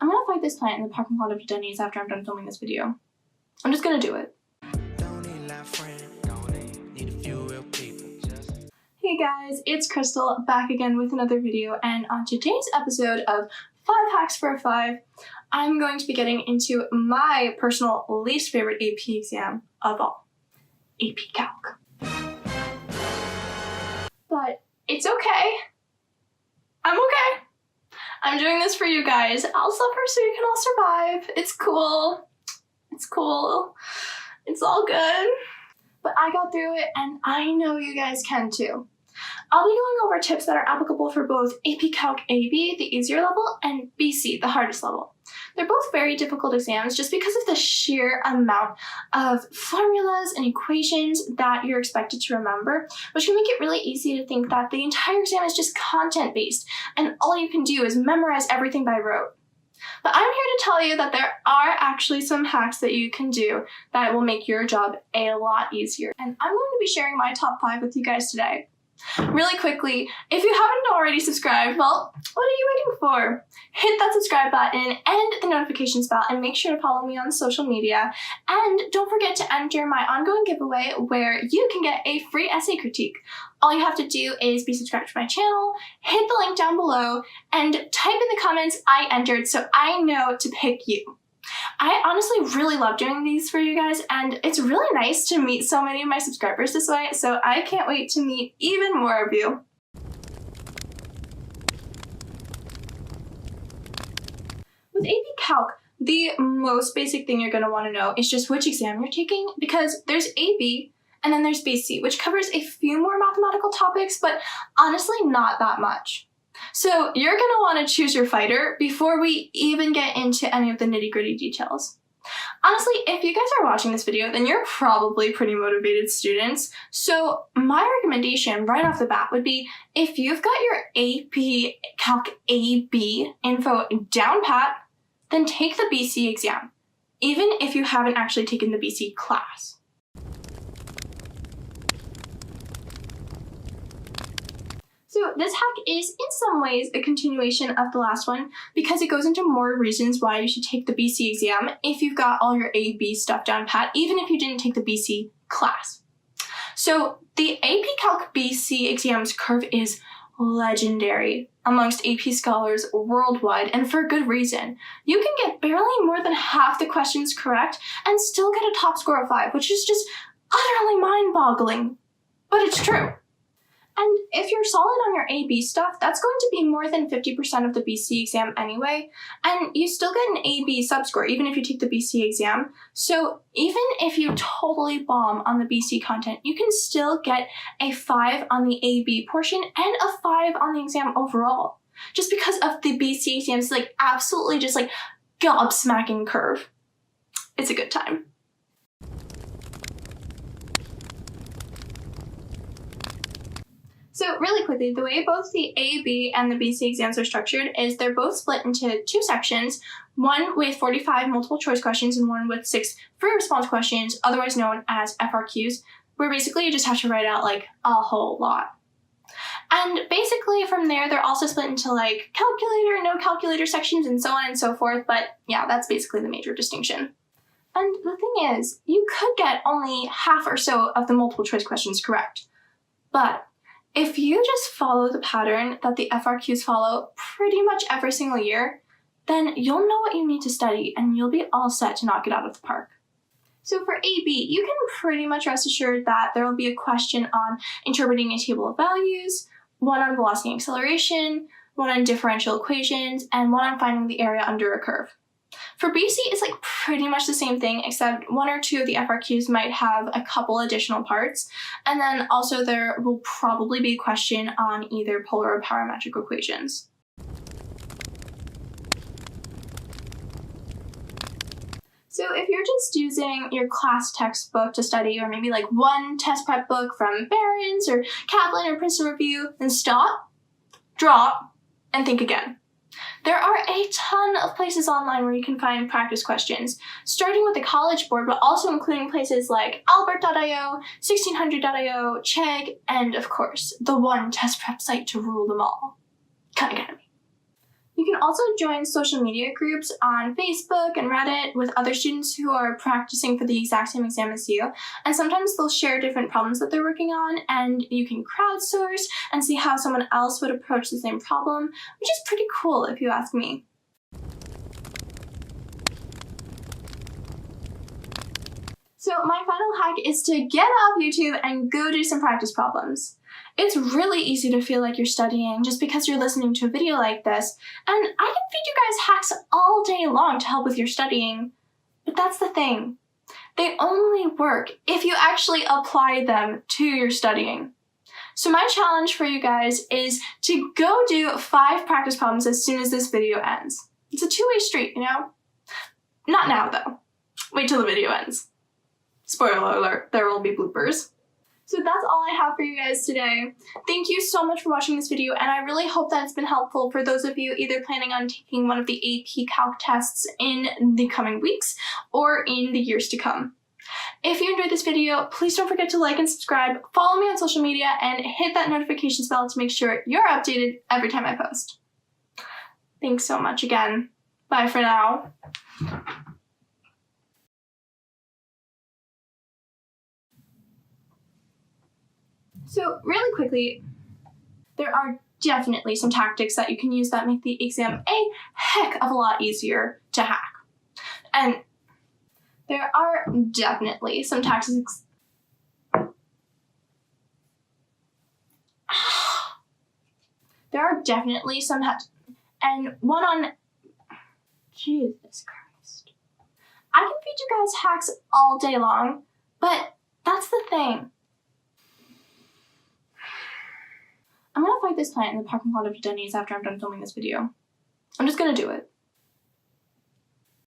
I'm gonna fight this plant in the parking lot of Denny's after I'm done filming this video. I'm just gonna do it. Hey guys, it's Krystle back again with another video, and on today's episode of 5 Hacks for a 5, I'm going to be getting into my personal least favorite AP exam of all, AP Calc. But it's okay. I'm okay. I'm doing this for you guys. I'll suffer so you can all survive. It's cool. It's cool. It's all good. But I got through it, and I know you guys can too. I'll be going over tips that are applicable for both AP Calc AB, the easier level, and BC, the hardest level. They're both very difficult exams just because of the sheer amount of formulas and equations that you're expected to remember, which can make it really easy to think that the entire exam is just content-based, and all you can do is memorize everything by rote. But I'm here to tell you that there are actually some hacks that you can do that will make your job a lot easier. And I'm going to be sharing my top 5 with you guys today. Really quickly, if you haven't already subscribed, well, what are you waiting for? Hit that subscribe button and the notifications bell, and make sure to follow me on social media. And don't forget to enter my ongoing giveaway where you can get a free essay critique. All you have to do is be subscribed to my channel, hit the link down below, and type in the comments I entered so I know to pick you. I honestly really love doing these for you guys, and it's really nice to meet so many of my subscribers this way, so I can't wait to meet even more of you. With AP Calc, the most basic thing you're going to want to know is just which exam you're taking, because there's AB and then there's BC, which covers a few more mathematical topics, but honestly not that much. So you're going to want to choose your fighter before we even get into any of the nitty-gritty details. Honestly, if you guys are watching this video, then you're probably pretty motivated students. So my recommendation right off the bat would be, if you've got your AP Calc AB info down pat, then take the BC exam, even if you haven't actually taken the BC class. So this hack is in some ways a continuation of the last one because it goes into more reasons why you should take the BC exam if you've got all your AB stuff down pat, even if you didn't take the BC class. So the AP Calc BC exams curve is legendary amongst AP scholars worldwide, and for good reason. You can get barely more than half the questions correct and still get a top score of 5, which is just utterly mind-boggling. But it's true. And if you're solid on your AB stuff, that's going to be more than 50% of the BC exam anyway, and you still get an AB subscore even if you take the BC exam. So even if you totally bomb on the BC content, you can still get a 5 on the AB portion and a 5 on the exam overall, just because of the BC exam's like absolutely just like gobsmacking curve. It's a good time. So really quickly, the way both the AB and the BC exams are structured is they're both split into 2 sections, one with 45 multiple choice questions and one with 6 free response questions, otherwise known as FRQs, where basically you just have to write out like a whole lot. And basically from there, they're also split into like calculator, no calculator sections, and so on and so forth, but yeah, that's basically the major distinction. And the thing is, you could get only half or so of the multiple choice questions correct, but if you just follow the pattern that the FRQs follow pretty much every single year, then you'll know what you need to study and you'll be all set to knock it out of the park. So for AB, you can pretty much rest assured that there will be a question on interpreting a table of values, one on velocity and acceleration, one on differential equations, and one on finding the area under a curve. For BC, it's like pretty much the same thing, except 1 or 2 of the FRQs might have a couple additional parts, and then also there will probably be a question on either polar or parametric equations. So if you're just using your class textbook to study, or maybe like one test prep book from Barron's or Kaplan or Princeton Review, then stop, drop, and think again. There are a ton of places online where you can find practice questions, starting with the College Board, but also including places like Albert.io, 1600.io, Chegg, and of course, the one test prep site to rule them all, Khan Academy. You can also join social media groups on Facebook and Reddit with other students who are practicing for the exact same exam as you, and sometimes they'll share different problems that they're working on, and you can crowdsource and see how someone else would approach the same problem, which is pretty cool if you ask me. So my final hack is to get off YouTube and go do some practice problems. It's really easy to feel like you're studying just because you're listening to a video like this, and I can feed you guys hacks all day long to help with your studying. But that's the thing. They only work if you actually apply them to your studying. So my challenge for you guys is to go do 5 practice problems as soon as this video ends. It's a two-way street, you know? Not now, though. Wait till the video ends. Spoiler alert, there will be bloopers. So that's all I have for you guys today. Thank you so much for watching this video, and I really hope that it's been helpful for those of you either planning on taking one of the AP Calc tests in the coming weeks or in the years to come. If you enjoyed this video, please don't forget to like and subscribe, follow me on social media, and hit that notifications bell to make sure you're updated every time I post. Thanks so much again. Bye for now. So really quickly, there are definitely some tactics that you can use that make the exam a heck of a lot easier to hack. And there are definitely some tactics. There are definitely some and one on Jesus Christ. I can feed you guys hacks all day long, but that's the thing. I'm gonna fight this plant in the parking lot of Denny's after I'm done filming this video. I'm just gonna do it.